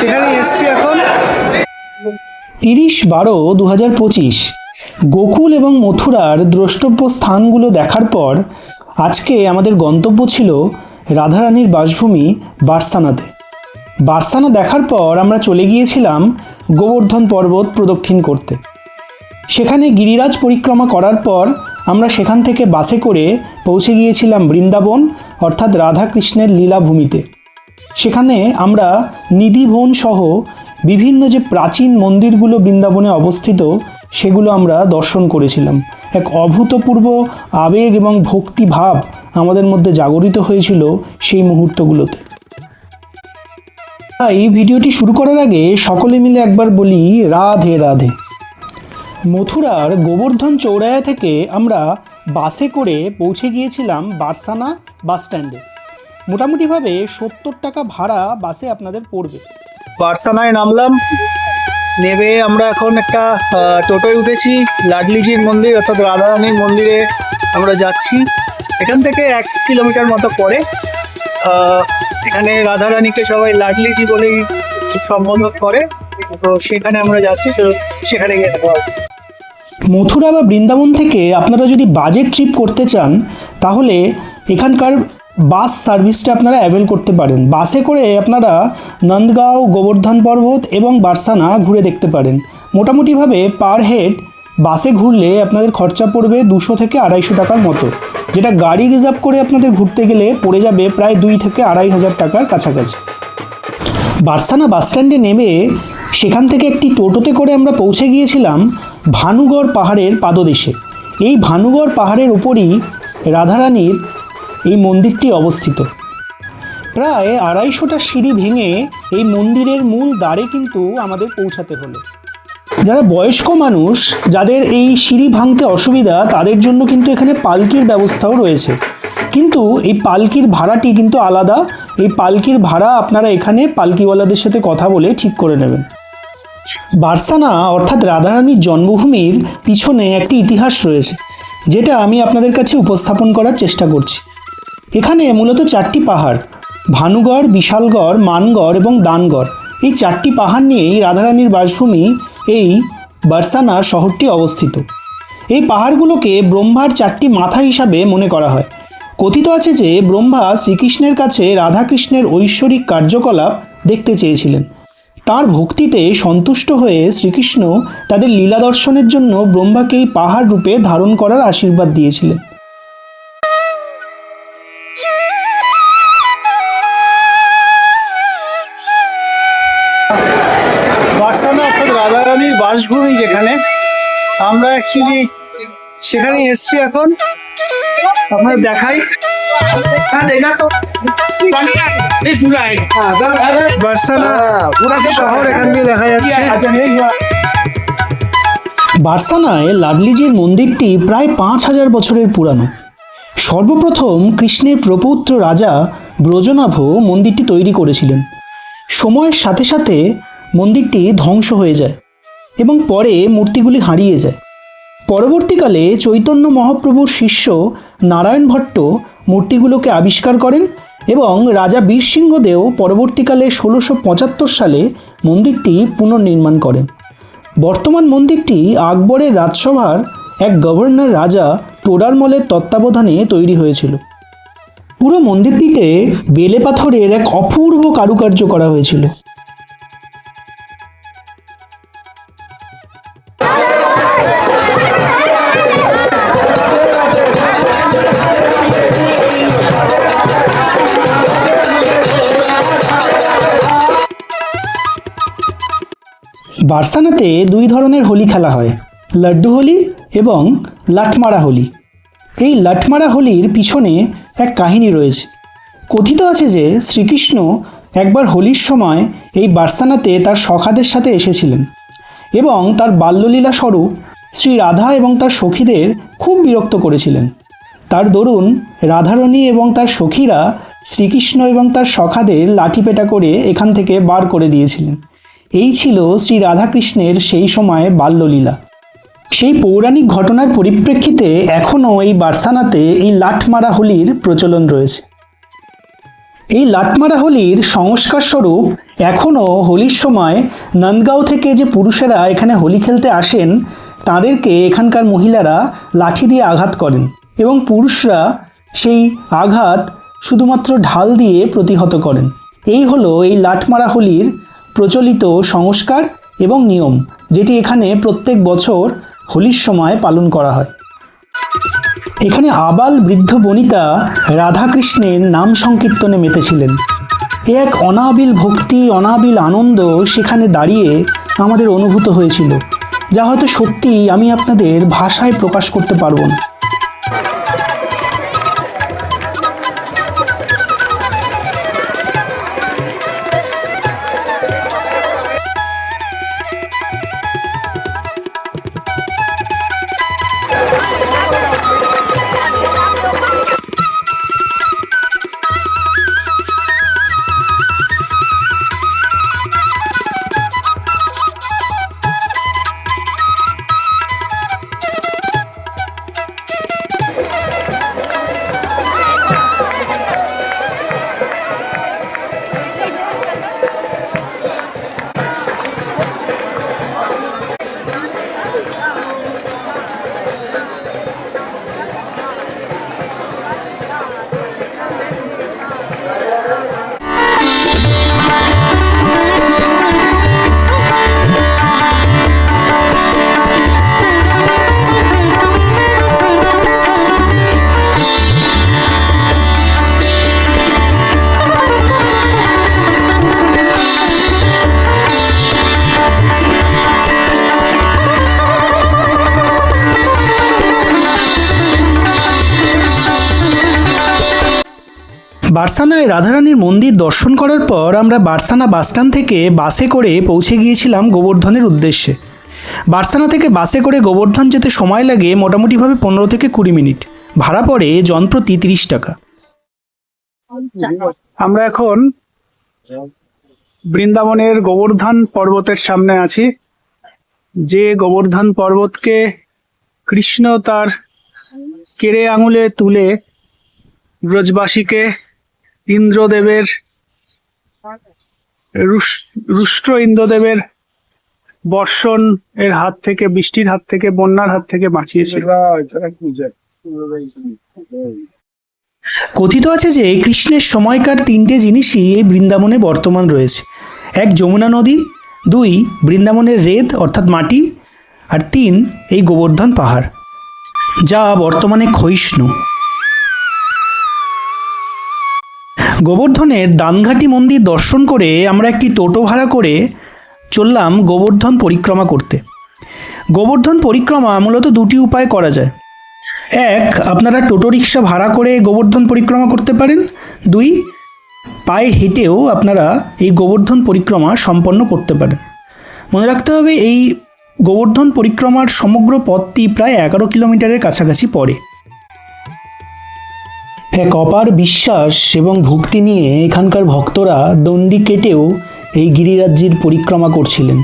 সেখানে এসছি এখন। 30/12/2025 গোকুল এবং মথুরার দ্রষ্টব্য স্থানগুলো দেখার পর আজকে আমাদের গন্তব্য ছিল রাধারানীর বাসভূমি বার্সানাতে। বার্সানা দেখার পর আমরা চলে গিয়েছিলাম গোবর্ধন পর্বত প্রদক্ষিণ করতে। সেখানে গিরিরাজ পরিক্রমা করার পর আমরা সেখান থেকে বাসে করে পৌঁছে গিয়েছিলাম বৃন্দাবন অর্থাৎ রাধাকৃষ্ণের লীলাভূমিতে। সেখানে আমরা নিধিবন সহ বিভিন্ন যে প্রাচীন মন্দিরগুলো বৃন্দাবনে অবস্থিত সেগুলো আমরা দর্শন করেছিলাম। এক অভূতপূর্ব আবেগ এবং ভক্তিভাব আমাদের মধ্যে জাগরিত হয়েছিল সেই মুহূর্তগুলোতে। এই ভিডিওটি শুরু করার আগে সকলে মিলে একবার বলি রাধে রাধে। মথুরার গোবর্ধন চৌরায়া থেকে আমরা বাসে করে পৌঁছে গিয়েছিলাম বার্সানা বাস স্ট্যান্ডে। মোটামুটিভাবে 70 টাকা ভাড়া বাসে আপনাদের পড়বে। বার্সানায় নামলাম, নেমে আমরা এখন একটা টোটোয় উঠেছি। লাডলিজির মন্দির অর্থাৎ রাধারানীর মন্দিরে আমরা যাচ্ছি। এখান থেকে 1 কিলোমিটার মতো পরে। এখানে রাধারানীকে সবাই লাডলিজি বলেই সম্বোধন করে, তো সেখানে আমরা যাচ্ছি, সেখানে গিয়ে দেখা হবে। মথুরা বা বৃন্দাবন থেকে আপনারা যদি বাজেট ট্রিপ করতে চান তাহলে এখানকার বাস সার্ভিসটা আপনারা অ্যাভেল করতে পারেন। বাসে করে আপনারা নন্দগাঁও, গোবর্ধন পর্বত এবং বার্সানা ঘুরে দেখতে পারেন। মোটামুটিভাবে পার হেড বাসে ঘুরলে আপনাদের খরচা পড়বে 200 থেকে 250 টাকার মতো, যেটা গাড়ি রিজার্ভ করে আপনাদের ঘুরতে গেলে পড়ে যাবে প্রায় 2 থেকে 2,500 টাকার কাছাকাছি। বার্সানা বাস স্ট্যান্ডে নেমে সেখান থেকে একটি টোটোতে করে আমরা পৌঁছে গিয়েছিলাম ভানুগড় পাহাড়ের পাদদেশে। এই ভানুগড় পাহাড়ের উপরই রাধারানীর এই মন্দিরটি অবস্থিত। প্রায় 250টা সিঁড়ি ভেঙে এই মন্দিরের মূল দ্বারে কিন্তু আমাদের পৌঁছাতে হলো। যারা বয়স্ক মানুষ, যাদের এই সিঁড়ি ভাঙতে অসুবিধা, তাদের জন্য কিন্তু এখানে পালকির ব্যবস্থাও রয়েছে, কিন্তু এই পালকির ভাড়াটি কিন্তু আলাদা। এই পালকির ভাড়া আপনারা এখানে পালকিওয়ালাদের সাথে কথা বলে ঠিক করে নেবেন। বার্সানা অর্থাৎ রাধারানীর জন্মভূমির পিছনে একটি ইতিহাস রয়েছে, যেটা আমি আপনাদের কাছে উপস্থাপন করার চেষ্টা করছি। এখানে মূলত 4টি পাহাড়, ভানুগড়, বিশালগড়, মানগড় এবং দানগড়, এই 4টি পাহাড় নিয়েই রাধারানীর বাসভূমি এই বার্সানা শহরটি অবস্থিত। এই পাহাড়গুলোকে ব্রহ্মার 4টি মাথা হিসাবে মনে করা হয়। কথিত আছে যে ব্রহ্মা শ্রীকৃষ্ণের কাছে রাধাকৃষ্ণের ঐশ্বরিক কার্যকলাপ দেখতে চেয়েছিলেন। তাঁর ভক্তিতে সন্তুষ্ট হয়ে শ্রীকৃষ্ণ তাদের লীলা দর্শনের জন্য ব্রহ্মাকে এই পাহাড় রূপে ধারণ করার আশীর্বাদ দিয়েছিলেন। বার্সানা অর্থাৎ রাধারানীর বাসভূমি যেখানে, আমরা অ্যাকচুয়ালি সেখানে এসছি এখন। আপনাদের দেখাই, বার্সানা শহর এখান দিয়ে দেখা যাচ্ছে। বার্সানায় লাডলিজির মন্দিরটি প্রায় 5000 বছরের পুরানো। সর্বপ্রথম কৃষ্ণের প্রপৌত্র রাজা ব্রজনাভ মন্দিরটি তৈরি করেছিলেন। সময়ের সাথে সাথে মন্দিরটি ধ্বংস হয়ে যায় এবং পরে মূর্তিগুলি হারিয়ে যায়। পরবর্তীকালে চৈতন্য মহাপ্রভুর শিষ্য নারায়ণ ভট্ট মূর্তিগুলোকে আবিষ্কার করেন এবং রাজা বীরসিংহদেও পরবর্তীকালে 1675 সালে মন্দিরটি পুনর্নির্মাণ করেন। বর্তমান মন্দিরটি আকবরের রাজসভার এক গভর্নর রাজা টোডারমলের তত্ত্বাবধানে তৈরি হয়েছিল। পুরো মন্দিরটিতে বেলে পাথরের এক অপূর্ব কারুকার্য করা হয়েছিল। বার্সানাতে 2 ধরনের হোলি খেলা হয়, লাড্ডু হোলি এবং লাঠমারা হোলি। এই লাঠমারা হোলির পিছনে এক কাহিনী রয়েছে। কথিত আছে যে শ্রীকৃষ্ণ একবার হোলির সময় এই বার্সানাতে তার সখাদের সাথে এসেছিলেন এবং তার বাল্যলীলা স্বরূপ শ্রী রাধা এবং তার সখীদের খুব বিরক্ত করেছিলেন। তার দরুন রাধারানী এবং তার সখীরা শ্রীকৃষ্ণ এবং তার সখাদের লাঠিপেটা করে এখান থেকে বার করে দিয়েছিলেন। এই ছিল শ্রী রাধাকৃষ্ণের সেই সময়ে বাল্যলীলা। সেই পৌরাণিক ঘটনার পরিপ্রেক্ষিতে এখনও এই বার্সানাতে এই লাঠমারা হোলির প্রচলন রয়েছে। এই লাটমারা হোলির সংস্কার স্বরূপ এখনও হোলির সময় নন্দগাঁও থেকে যে পুরুষেরা এখানে হোলি খেলতে আসেন তাদেরকে এখানকার মহিলারা লাঠি দিয়ে আঘাত করেন এবং পুরুষরা সেই আঘাত শুধুমাত্র ঢাল দিয়ে প্রতিহত করেন। এই হলো এই লাটমারা হোলির প্রচলিত সংস্কার এবং নিয়ম, যেটি এখানে প্রত্যেক বছর হোলির সময় পালন করা হয়। এখানে আবাল বৃদ্ধ বনিতা রাধাকৃষ্ণের নাম সংকীর্তনে মেতেছিলেন। এ এক অনাবিল ভক্তি, অনাবিল আনন্দ সেখানে দাঁড়িয়ে আমাদের অনুভূত হয়েছিল, যা হয়তো সত্যি আমি আপনাদের ভাষায় প্রকাশ করতে পারবো না। বার্সানায় রাধারানীর মন্দির দর্শন করার পর আমরা বার্সানা বাসস্ট্যান্ড থেকে বাসে করে পৌঁছে গিয়েছিলাম গোবর্ধনের উদ্দেশ্যে। বার্সানা থেকে বাসে করে গোবর্ধন যেতে সময় লাগে মোটামুটিভাবে 15 থেকে 20 মিনিট। ভাড়া পড়ে জনপ্রতি 30 টাকা। আমরা এখন বৃন্দাবনের গোবর্ধন পর্বতের সামনে আছি, যে গোবর্ধন পর্বতকে কৃষ্ণ তার কেড়ে আঙুলে তুলে ব্রজবাসীকে ইন্দ্রদেবের রুষ্ট ইন্দ্রদেবের বর্ষণ এর হাত থেকে, বৃষ্টির হাত থেকে, বন্যার হাত থেকে বাঁচিয়েছিল। কথিত আছে যে কৃষ্ণের সময়কার 3টে জিনিসই এই বৃন্দাবনে বর্তমান রয়েছে। 1 যমুনা নদী, 2 বৃন্দাবনের রেত অর্থাৎ মাটি, আর 3 এই গোবর্ধন পাহাড়, যা বর্তমানে ক্ষয়িষ্ণু। গোবর্ধনের দানঘাটি মন্দির দর্শন করে আমরা একটি টোটো ভাড়া করে চললাম গোবর্ধন পরিক্রমা করতে। গোবর্ধন পরিক্রমা মূলত 2টি উপায়ে করা যায়। 1, আপনারা টোটো রিক্সা ভাড়া করে গোবর্ধন পরিক্রমা করতে পারেন। 2, পায়ে হেঁটেও আপনারা এই গোবর্ধন পরিক্রমা সম্পন্ন করতে পারেন। মনে রাখতে হবে এই গোবর্ধন পরিক্রমার সমগ্র পথটি প্রায় 11 কিলোমিটারের কাছাকাছি পড়ে। এক অপার বিশ্বাস এবং ভক্তি নিয়ে এখানকার ভক্তরা দণ্ডি কেটেও এই গিরিরাজ্যের পরিক্রমা করছিলেন।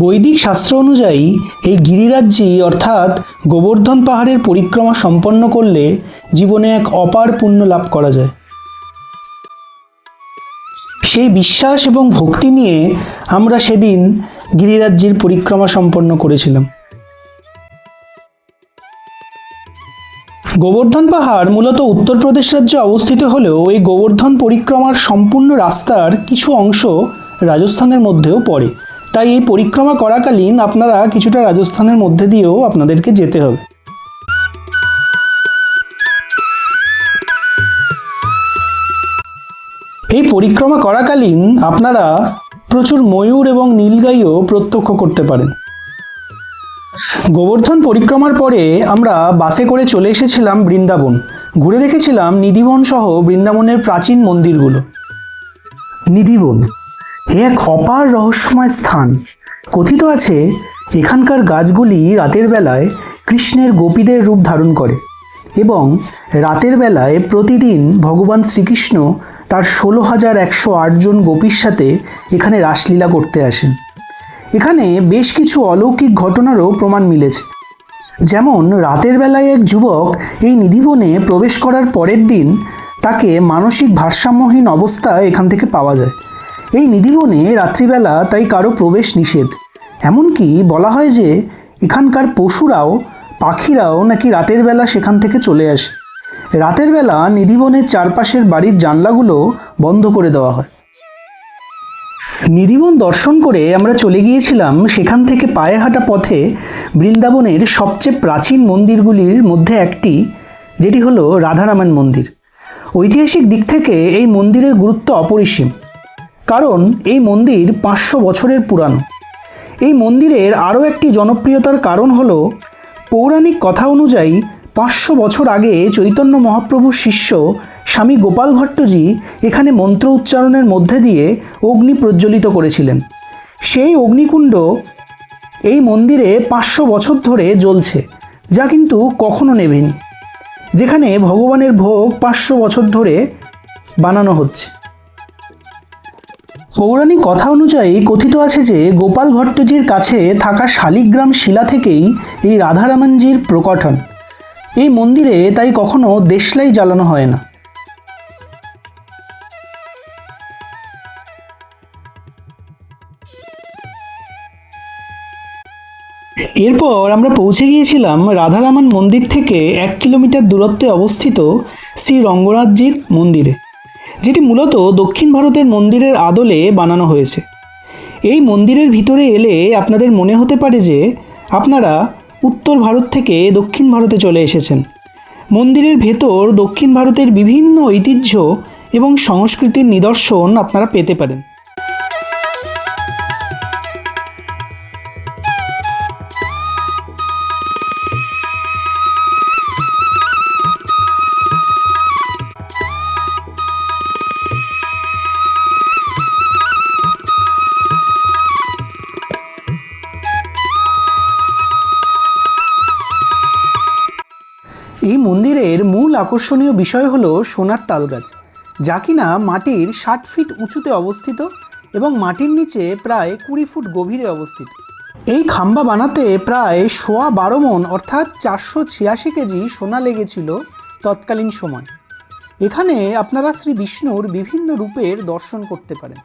বৈদিক শাস্ত্র অনুযায়ী এই গিরিরাজ্যি অর্থাৎ গোবর্ধন পাহাড়ের পরিক্রমা সম্পন্ন করলে জীবনে এক অপার পুণ্য লাভ করা যায়। সেই বিশ্বাস এবং ভক্তি নিয়ে আমরা সেদিন গিরিরাজ্যের পরিক্রমা সম্পন্ন করেছিলাম। গোবর্ধন পাহাড় মূলত উত্তরপ্রদেশ রাজ্যে অবস্থিত হলেও এই গোবর্ধন পরিক্রমার সম্পূর্ণ রাস্তার কিছু অংশ রাজস্থানের মধ্যেও পড়ে, তাই এই পরিক্রমা করাকালীন আপনারা কিছুটা রাজস্থানের মধ্যে দিয়েও আপনাদেরকে যেতে হবে। এই পরিক্রমা করাকালীন আপনারা প্রচুর ময়ূর এবং নীলগাইও প্রত্যক্ষ করতে পারেন। গোবর্ধন পরিক্রমার পরে আমরা বাসে করে চলে এসেছিলাম বৃন্দাবন। ঘুরে দেখেছিলাম নিধিবন সহ বৃন্দাবনের প্রাচীন মন্দিরগুলো। নিধিবন এক অপার রহস্যময় স্থান। কথিত আছে এখানকার গাছগুলি রাতের বেলায় কৃষ্ণের গোপীদের রূপ ধারণ করে এবং রাতের বেলায় প্রতিদিন ভগবান শ্রীকৃষ্ণ তার 16,108 জন গোপীর সাথে এখানে রাসলীলা করতে আসেন। এখানে বেশ কিছু অলৌকিক ঘটনারও প্রমাণ মিলেছে। যেমন রাতের বেলায় এক যুবক এই নিধিবনে প্রবেশ করার পরের দিন তাকে মানসিক ভারসাম্যহীন অবস্থায় এখান থেকে পাওয়া যায়। এই নিধিবনে রাত্রিবেলা তাই কারো প্রবেশ নিষেধ। এমনকি বলা হয় যে এখানকার পশুরাও, পাখিরাও নাকি রাতের বেলা সেখান থেকে চলে আসে। রাতের বেলা নিধিবনের চারপাশের বাড়ির জানলাগুলো বন্ধ করে দেওয়া হয়। নিধিবন দর্শন করে আমরা চলে গিয়েছিলাম সেখান থেকে পায়ে হাঁটা পথে বৃন্দাবনের সবচেয়ে প্রাচীন মন্দিরগুলির মধ্যে একটি, যেটি হলো রাধারামান মন্দির। ঐতিহাসিক দিক থেকে এই মন্দিরের গুরুত্ব অপরিসীম, কারণ এই মন্দির 500 বছরের পুরানো। এই মন্দিরের আরও একটি জনপ্রিয়তার কারণ হলো পৌরাণিক কথা অনুযায়ী 500 বছর আগে চৈতন্য মহাপ্রভুর শিষ্য স্বামী গোপাল ভট্টজি এখানে মন্ত্র উচ্চারণের মধ্যে দিয়ে অগ্নি প্রজ্বলিত করেছিলেন। সেই অগ্নিকুণ্ড এই মন্দিরে 500 বছর ধরে জ্বলছে, যা কিন্তু কখনো নেভেনি, যেখানে ভগবানের ভোগ 500 বছর ধরে বানানো হচ্ছে। পৌরাণিক কথা অনুযায়ী কথিত আছে যে গোপাল ভট্টজির কাছে থাকা শালিগ্রাম শিলা থেকেই এই রাধারামানজির প্রকট হন। এই মন্দিরে তাই কখনো দেশলাই জ্বালানো হয় না। এরপর আমরা পৌঁছে গিয়েছিলাম রাধারামান মন্দির থেকে 1 কিলোমিটার দূরত্বে অবস্থিত শ্রী রঙ্গনাথজির মন্দিরে, যেটি মূলত দক্ষিণ ভারতের মন্দিরের আদলে বানানো হয়েছে। এই মন্দিরের ভিতরে এলে আপনাদের মনে হতে পারে যে আপনারা উত্তর ভারত থেকে দক্ষিণ ভারতে চলে এসেছেন। মন্দিরের ভেতর দক্ষিণ ভারতের বিভিন্ন ঐতিহ্য এবং সংস্কৃতির নিদর্শন আপনারা পেতে পারেন। এই মন্দিরের মূল আকর্ষণীয় বিষয় হলো সোনার তালগাছ, যা কিনা মাটির 60 ফিট উঁচুতে অবস্থিত এবং মাটির নিচে প্রায় 20 ফুট গভীরে অবস্থিত। এই খাম্বা বানাতে প্রায় 12.5 মণ অর্থাৎ 486 কেজি সোনা লেগেছিল তৎকালীন সময়। এখানে আপনারা শ্রী বিষ্ণুর বিভিন্ন রূপের দর্শন করতে পারেন।